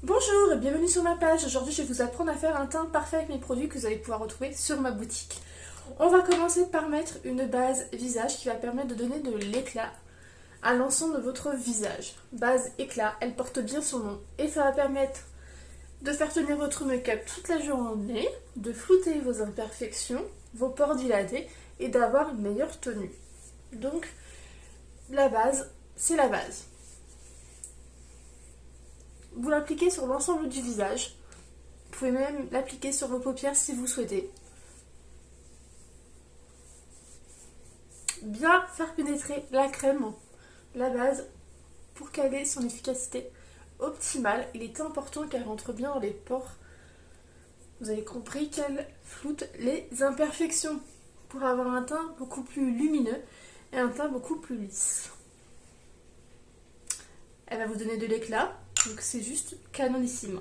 Bonjour et bienvenue sur ma page. Aujourd'hui, je vais vous apprendre à faire un teint parfait avec mes produits que vous allez pouvoir retrouver sur ma boutique. On va commencer par mettre une base visage qui va permettre de donner de l'éclat à l'ensemble de votre visage. Base éclat, elle porte bien son nom et ça va permettre de faire tenir votre make-up toute la journée, de flouter vos imperfections, vos pores dilatés et d'avoir une meilleure tenue. Donc, la base, c'est la base. Vous l'appliquez sur l'ensemble du visage. Vous pouvez même l'appliquer sur vos paupières si vous souhaitez. Bien faire pénétrer la crème, la base, pour qu'elle ait son efficacité optimale. Il est important qu'elle rentre bien dans les pores. Vous avez compris qu'elle floute les imperfections pour avoir un teint beaucoup plus lumineux et un teint beaucoup plus lisse. Elle va vous donner de l'éclat. Donc c'est juste canonissime.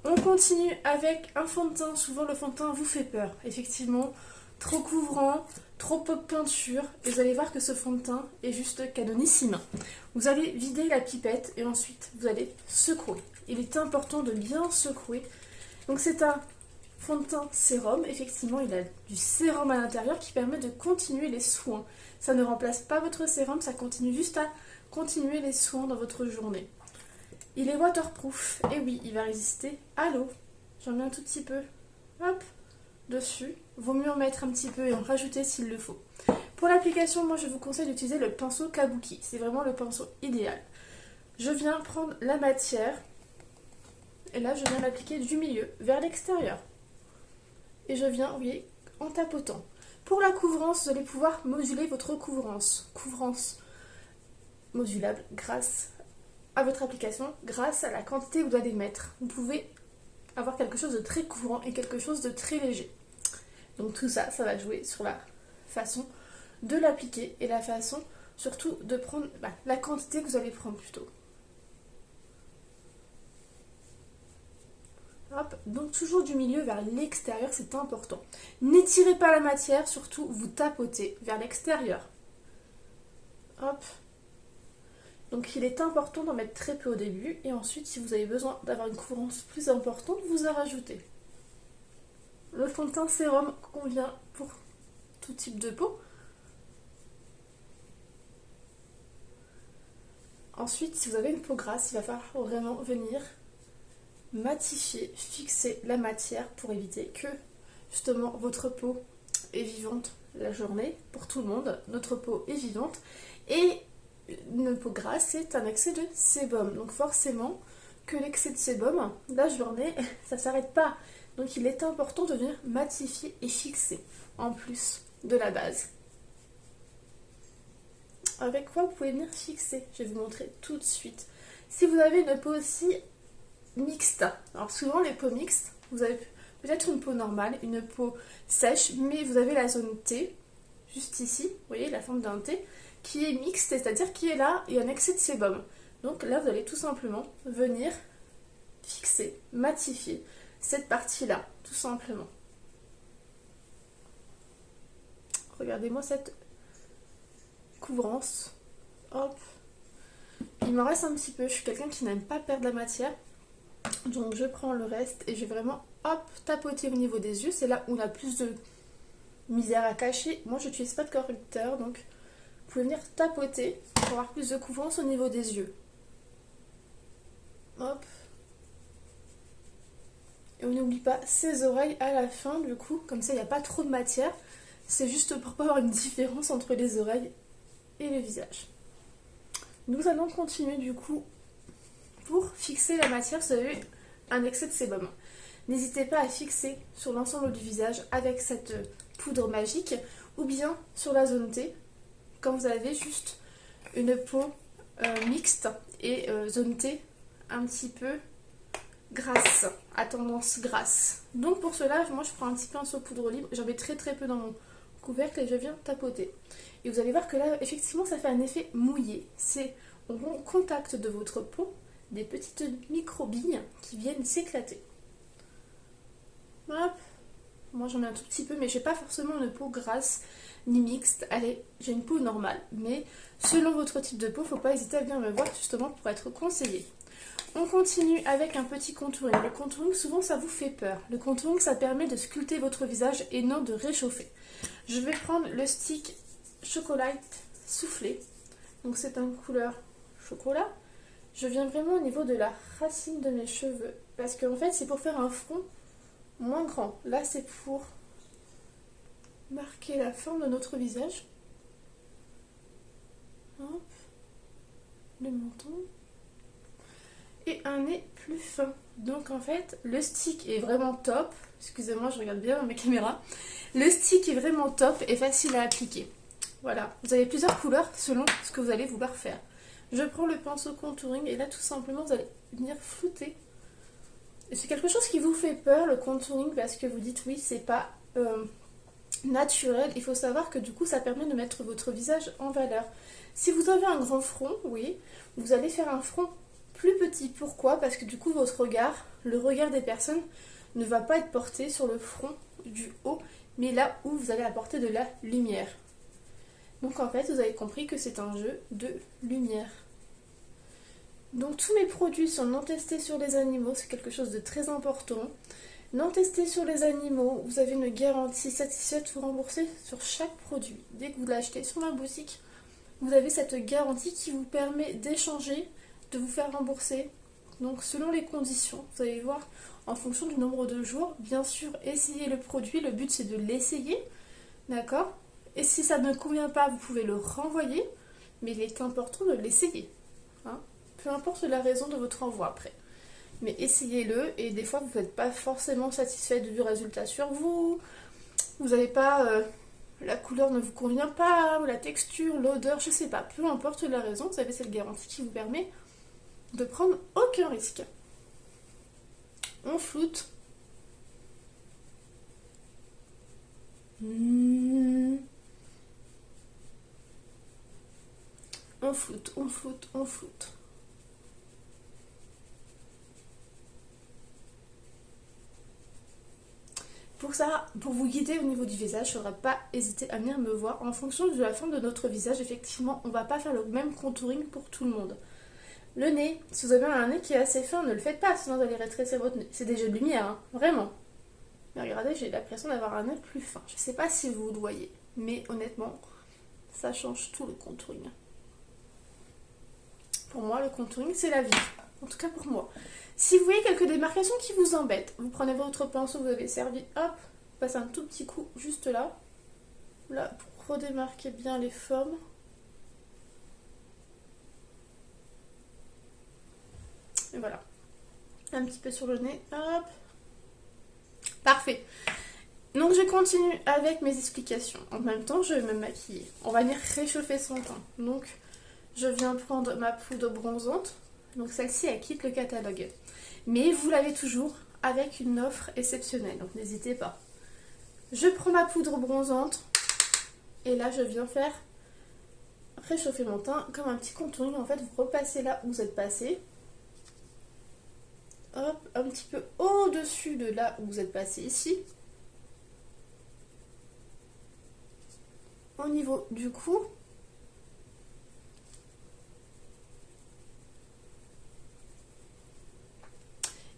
On continue avec un fond de teint. Souvent le fond de teint vous fait peur. Effectivement, trop couvrant, trop peu de peinture. Et vous allez voir que ce fond de teint est juste canonissime. Vous allez vider la pipette et ensuite vous allez secouer. Il est important de bien secouer. Donc c'est un fond de teint sérum. Effectivement, il a du sérum à l'intérieur qui permet de continuer les soins. Ça ne remplace pas votre sérum, ça continue juste à continuer les soins dans votre journée. Il est waterproof, et oui, il va résister à l'eau. J'en mets un tout petit peu, hop, dessus. Vaut mieux en mettre un petit peu et en rajouter s'il le faut. Pour l'application, moi je vous conseille d'utiliser le pinceau Kabuki. C'est vraiment le pinceau idéal. Je viens prendre la matière, et là je viens l'appliquer du milieu vers l'extérieur. Et je viens, vous voyez, en tapotant. Pour la couvrance, vous allez pouvoir moduler votre couvrance. Couvrance modulable grâce à votre application, grâce à la quantité que vous allez mettre. Vous pouvez avoir quelque chose de très couvrant et quelque chose de très léger. Donc tout ça, ça va jouer sur la façon de l'appliquer et la façon surtout de prendre la quantité que vous allez prendre plutôt. Hop, donc toujours du milieu vers l'extérieur, c'est important. N'étirez pas la matière, surtout vous tapotez vers l'extérieur. Hop. Donc il est important d'en mettre très peu au début et ensuite si vous avez besoin d'avoir une couvrance plus importante, vous en rajoutez. Le fond de teint sérum convient pour tout type de peau. Ensuite, si vous avez une peau grasse, il va falloir vraiment venir matifier, fixer la matière pour éviter que justement votre peau est vivante la journée. Pour tout le monde, notre peau est vivante et une peau grasse, c'est un excès de sébum. Donc forcément que l'excès de sébum, la journée, ça ne s'arrête pas. Donc il est important de venir matifier et fixer, en plus de la base. Avec quoi vous pouvez venir fixer? Je vais vous montrer tout de suite. Si vous avez une peau aussi mixte, alors souvent les peaux mixtes, vous avez peut-être une peau normale, une peau sèche, mais vous avez la zone T, juste ici, vous voyez la forme d'un T, qui est mixte, c'est-à-dire qui est là et un excès de sébum. Donc là, vous allez tout simplement venir fixer, matifier cette partie-là, tout simplement. Regardez-moi cette couvrance. Hop. Il m'en reste un petit peu. Je suis quelqu'un qui n'aime pas perdre la matière. Donc je prends le reste et je vais vraiment, hop, tapoter au niveau des yeux. C'est là où on a plus de misère à cacher. Moi, je n'utilise pas de correcteur, donc vous pouvez venir tapoter pour avoir plus de couvrance au niveau des yeux. Hop. Et on n'oublie pas ses oreilles à la fin, du coup, comme ça il n'y a pas trop de matière. C'est juste pour pas avoir une différence entre les oreilles et le visage. Nous allons continuer du coup pour fixer la matière. Vous avez un excès de sébum. N'hésitez pas à fixer sur l'ensemble du visage avec cette poudre magique ou bien sur la zone T quand vous avez juste une peau mixte et zone T un petit peu grasse, à tendance grasse. Donc pour cela, moi je prends un petit pinceau poudre libre, j'en mets très peu dans mon couvercle et je viens tapoter. Et vous allez voir que là, effectivement, ça fait un effet mouillé. C'est au contact de votre peau des petites micro-billes qui viennent s'éclater. Hop. Moi j'en mets un tout petit peu, mais je n'ai pas forcément une peau grasse ni mixte. Allez, j'ai une peau normale, mais selon votre type de peau, il ne faut pas hésiter à venir me voir justement pour être conseillé. On continue avec un petit contouring. Le contouring, souvent, ça vous fait peur. Le contouring, ça permet de sculpter votre visage et non de réchauffer. Je vais prendre le stick Chocolate Soufflé. Donc, c'est une couleur chocolat. Je viens vraiment au niveau de la racine de mes cheveux. Parce qu'en fait, c'est pour faire un front moins grand. Là, c'est pour marquer la forme de notre visage. Hop. Le menton. Et un nez plus fin. Donc en fait, le stick est vraiment top. Excusez-moi, je regarde bien dans mes caméras. Le stick est vraiment top et facile à appliquer. Voilà, vous avez plusieurs couleurs selon ce que vous allez vouloir faire. Je prends le pinceau contouring et là tout simplement vous allez venir flouter. Et c'est quelque chose qui vous fait peur, le contouring, parce que vous dites oui, c'est pas naturel. Il faut savoir que du coup ça permet de mettre votre visage en valeur. Si vous avez un grand front, oui, vous allez faire un front plus petit. Pourquoi? Parce que du coup votre regard, le regard des personnes ne va pas être porté sur le front du haut, mais là où vous allez apporter de la lumière. Donc en fait vous avez compris que c'est un jeu de lumière. Donc tous mes produits sont non testés sur les animaux, c'est quelque chose de très important. Non testés sur les animaux, vous avez une garantie satisfaite ou remboursée sur chaque produit. Dès que vous l'achetez sur ma boutique, vous avez cette garantie qui vous permet d'échanger, de vous faire rembourser. Donc selon les conditions, vous allez voir en fonction du nombre de jours. Bien sûr, essayez le produit, le but c'est de l'essayer, d'accord? Et si ça ne convient pas, vous pouvez le renvoyer, mais il est important de l'essayer, hein? Peu importe la raison de votre envoi après. Mais essayez-le et des fois vous n'êtes pas forcément satisfait du résultat sur vous. Vous n'avez pas... la couleur ne vous convient pas, ou la texture, l'odeur, je sais pas. Peu importe la raison, vous avez cette garantie qui vous permet de prendre aucun risque. On floute. On floute, on floute, on floute. Pour ça, pour vous guider au niveau du visage, il ne faudra pas hésiter à venir me voir. En fonction de la forme de notre visage, effectivement, on ne va pas faire le même contouring pour tout le monde. Le nez, si vous avez un nez qui est assez fin, ne le faites pas, sinon vous allez rétrécir votre nez. C'est des jeux de lumière, hein, vraiment. Mais regardez, j'ai l'impression d'avoir un nez plus fin. Je ne sais pas si vous le voyez, mais honnêtement, ça change tout le contouring. Pour moi, le contouring, c'est la vie. En tout cas pour moi. Si vous voyez quelques démarcations qui vous embêtent, vous prenez votre pinceau, vous avez servi, hop, passez un tout petit coup juste là. Là, pour redémarquer bien les formes. Et voilà. Un petit peu sur le nez, hop. Parfait. Donc je continue avec mes explications. En même temps, je vais me maquiller. On va venir réchauffer son teint. Donc, je viens prendre ma poudre bronzante. Donc celle-ci, elle quitte le catalogue. Mais vous l'avez toujours avec une offre exceptionnelle. Donc n'hésitez pas. Je prends ma poudre bronzante. Et là, je viens faire réchauffer mon teint comme un petit contouring. En fait, vous repassez là où vous êtes passé. Hop, un petit peu au-dessus de là où vous êtes passé ici. Au niveau du cou.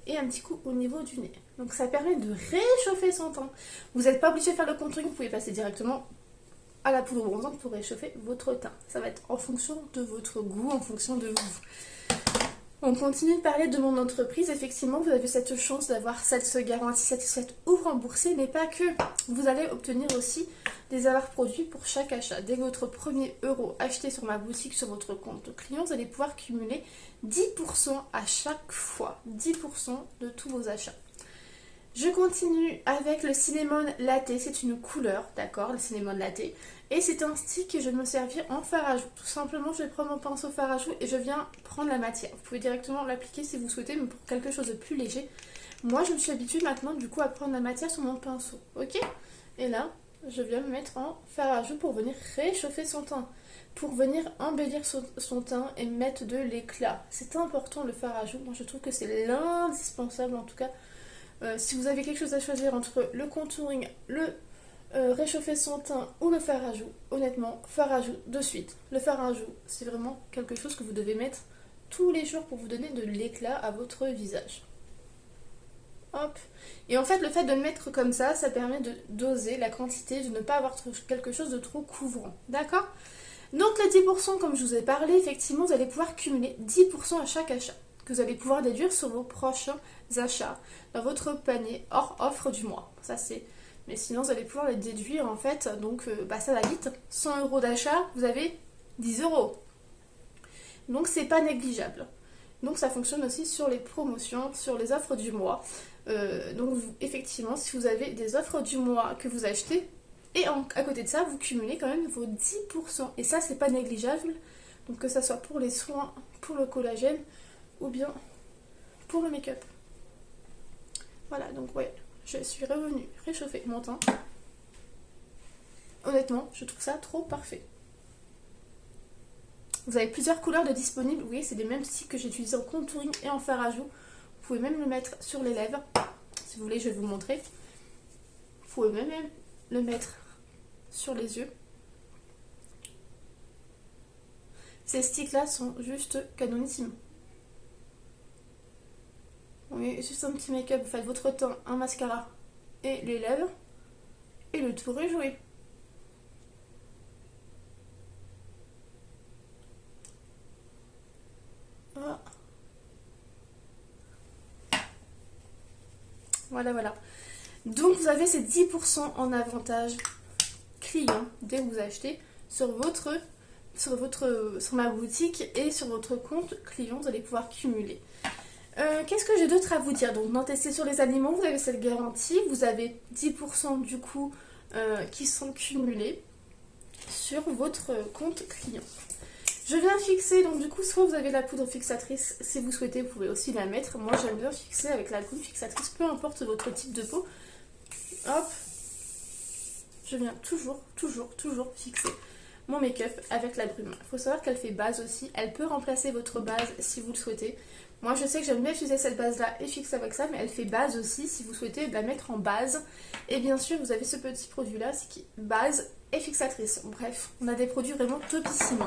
Et un petit coup au niveau du nez. Donc ça permet de réchauffer son teint. Vous n'êtes pas obligé de faire le contouring, vous pouvez passer directement à la poudre bronzante pour réchauffer votre teint. Ça va être en fonction de votre goût, en fonction de vous. On continue de parler de mon entreprise. Effectivement, vous avez cette chance d'avoir cette garantie satisfaite ou remboursée, mais pas que. Vous allez obtenir aussi des avoirs produits pour chaque achat. Dès votre premier euro acheté sur ma boutique, sur votre compte client, vous allez pouvoir cumuler 10% à chaque fois. 10% de tous vos achats. Je continue avec le cinnamon latte. C'est une couleur, d'accord, le cinnamon latte. Et c'est un stick que je vais me servir en fard à joues. Tout simplement, je vais prendre mon pinceau fard à joues et je viens prendre la matière. Vous pouvez directement l'appliquer si vous souhaitez, mais pour quelque chose de plus léger. Moi, je me suis habituée maintenant, du coup, à prendre la matière sur mon pinceau. Ok? Et là, je viens me mettre en fard à joues pour venir réchauffer son teint. Pour venir embellir son teint et mettre de l'éclat. C'est important, le fard à joues. Moi, je trouve que c'est l'indispensable, en tout cas. Si vous avez quelque chose à choisir entre le contouring, le réchauffer son teint ou le fard à joues, honnêtement, fard à joues de suite. Le fard à joues, c'est vraiment quelque chose que vous devez mettre tous les jours pour vous donner de l'éclat à votre visage. Hop. Et en fait, le fait de le mettre comme ça permet de doser la quantité, de ne pas avoir quelque chose de trop couvrant. D'accord? Donc les 10%, comme je vous ai parlé, effectivement, vous allez pouvoir cumuler 10% à chaque achat, que vous allez pouvoir déduire sur vos prochains achats, dans votre panier hors offre du mois. Ça c'est... Mais sinon, vous allez pouvoir les déduire, en fait, donc ça va vite. 100 € d'achat, vous avez 10 €. Donc c'est pas négligeable. Donc ça fonctionne aussi sur les promotions, sur les offres du mois. Donc effectivement, si vous avez des offres du mois que vous achetez, et à côté de ça, vous cumulez quand même vos 10%. Et ça, c'est pas négligeable. Donc que ça soit pour les soins, pour le collagène, ou bien pour le make-up. Voilà, donc ouais, je suis revenue réchauffer mon teint. Honnêtement, je trouve ça trop parfait. Vous avez plusieurs couleurs de disponibles. Vous voyez, c'est les mêmes sticks que j'ai utilisés en contouring et en fard à joues. Vous pouvez même le mettre sur les lèvres. Si vous voulez, je vais vous montrer. Vous pouvez même le mettre sur les yeux. Ces sticks là sont juste canonissimes. Oui, juste un petit make-up, vous faites votre teint, un mascara et les lèvres, et le tour est joué. Ah. Voilà, voilà. Donc vous avez ces 10% en avantage client dès que vous achetez sur ma boutique et sur votre compte client, vous allez pouvoir cumuler. Qu'est-ce que j'ai d'autre à vous dire? Donc non testé sur les aliments, vous avez cette garantie, vous avez 10% du coup qui sont cumulés sur votre compte client. Je viens fixer, donc du coup soit vous avez la poudre fixatrice, si vous souhaitez vous pouvez aussi la mettre. Moi j'aime bien fixer avec la poudre fixatrice, peu importe votre type de peau. Hop, je viens toujours fixer mon make-up avec la brume. Il faut savoir qu'elle fait base aussi, elle peut remplacer votre base si vous le souhaitez. Moi je sais que j'aime bien utiliser cette base là et fixer avec ça, mais elle fait base aussi si vous souhaitez la mettre en base. Et bien sûr vous avez ce petit produit là, c'est qui base et fixatrice. Bref, on a des produits vraiment topissimes.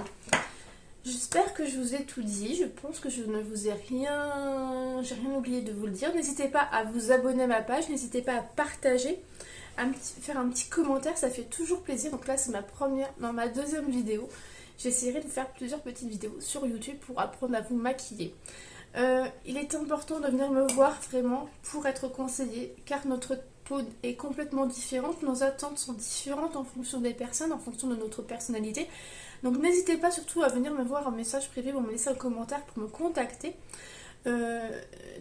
J'espère que je vous ai tout dit, je pense que je ne vous ai rien... J'ai rien oublié de vous le dire. N'hésitez pas à vous abonner à ma page, n'hésitez pas à partager, faire un petit commentaire, ça fait toujours plaisir. Donc là c'est ma deuxième vidéo. J'essaierai de faire plusieurs petites vidéos sur YouTube pour apprendre à vous maquiller. Il est important de venir me voir vraiment pour être conseillé, car notre peau est complètement différente, nos attentes sont différentes en fonction des personnes, en fonction de notre personnalité. Donc n'hésitez pas surtout à venir me voir en message privé ou me laisser un commentaire pour me contacter.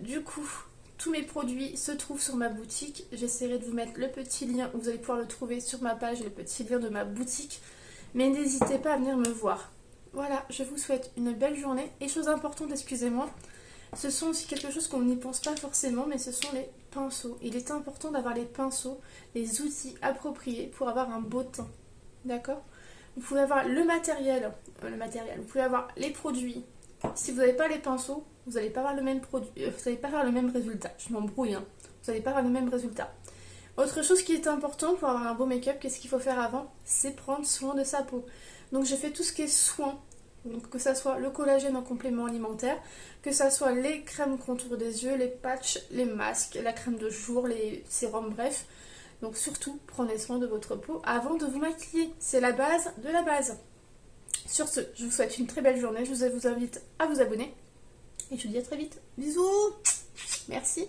Du coup, tous mes produits se trouvent sur ma boutique. J'essaierai de vous mettre le petit lien, vous allez pouvoir le trouver sur ma page, le petit lien de ma boutique. Mais n'hésitez pas à venir me voir. Voilà, je vous souhaite une belle journée. Et chose importante, excusez-moi, ce sont aussi quelque chose qu'on n'y pense pas forcément, mais ce sont les pinceaux. Il est important d'avoir les pinceaux, les outils appropriés pour avoir un beau teint. D'accord ? Vous pouvez avoir le matériel, vous pouvez avoir les produits. Si vous n'avez pas les pinceaux, vous n'allez pas avoir le même produit, vous n'allez pas avoir le même résultat. Je m'embrouille, hein. Vous n'allez pas avoir le même résultat. Autre chose qui est important pour avoir un beau make-up, qu'est-ce qu'il faut faire avant? C'est prendre soin de sa peau. Donc j'ai fait tout ce qui est soin, donc que ça soit le collagène en complément alimentaire, que ça soit les crèmes contour des yeux, les patchs, les masques, la crème de jour, les sérums, bref. Donc surtout, prenez soin de votre peau avant de vous maquiller. C'est la base de la base. Sur ce, je vous souhaite une très belle journée. Je vous invite à vous abonner. Et je vous dis à très vite. Bisous. Merci.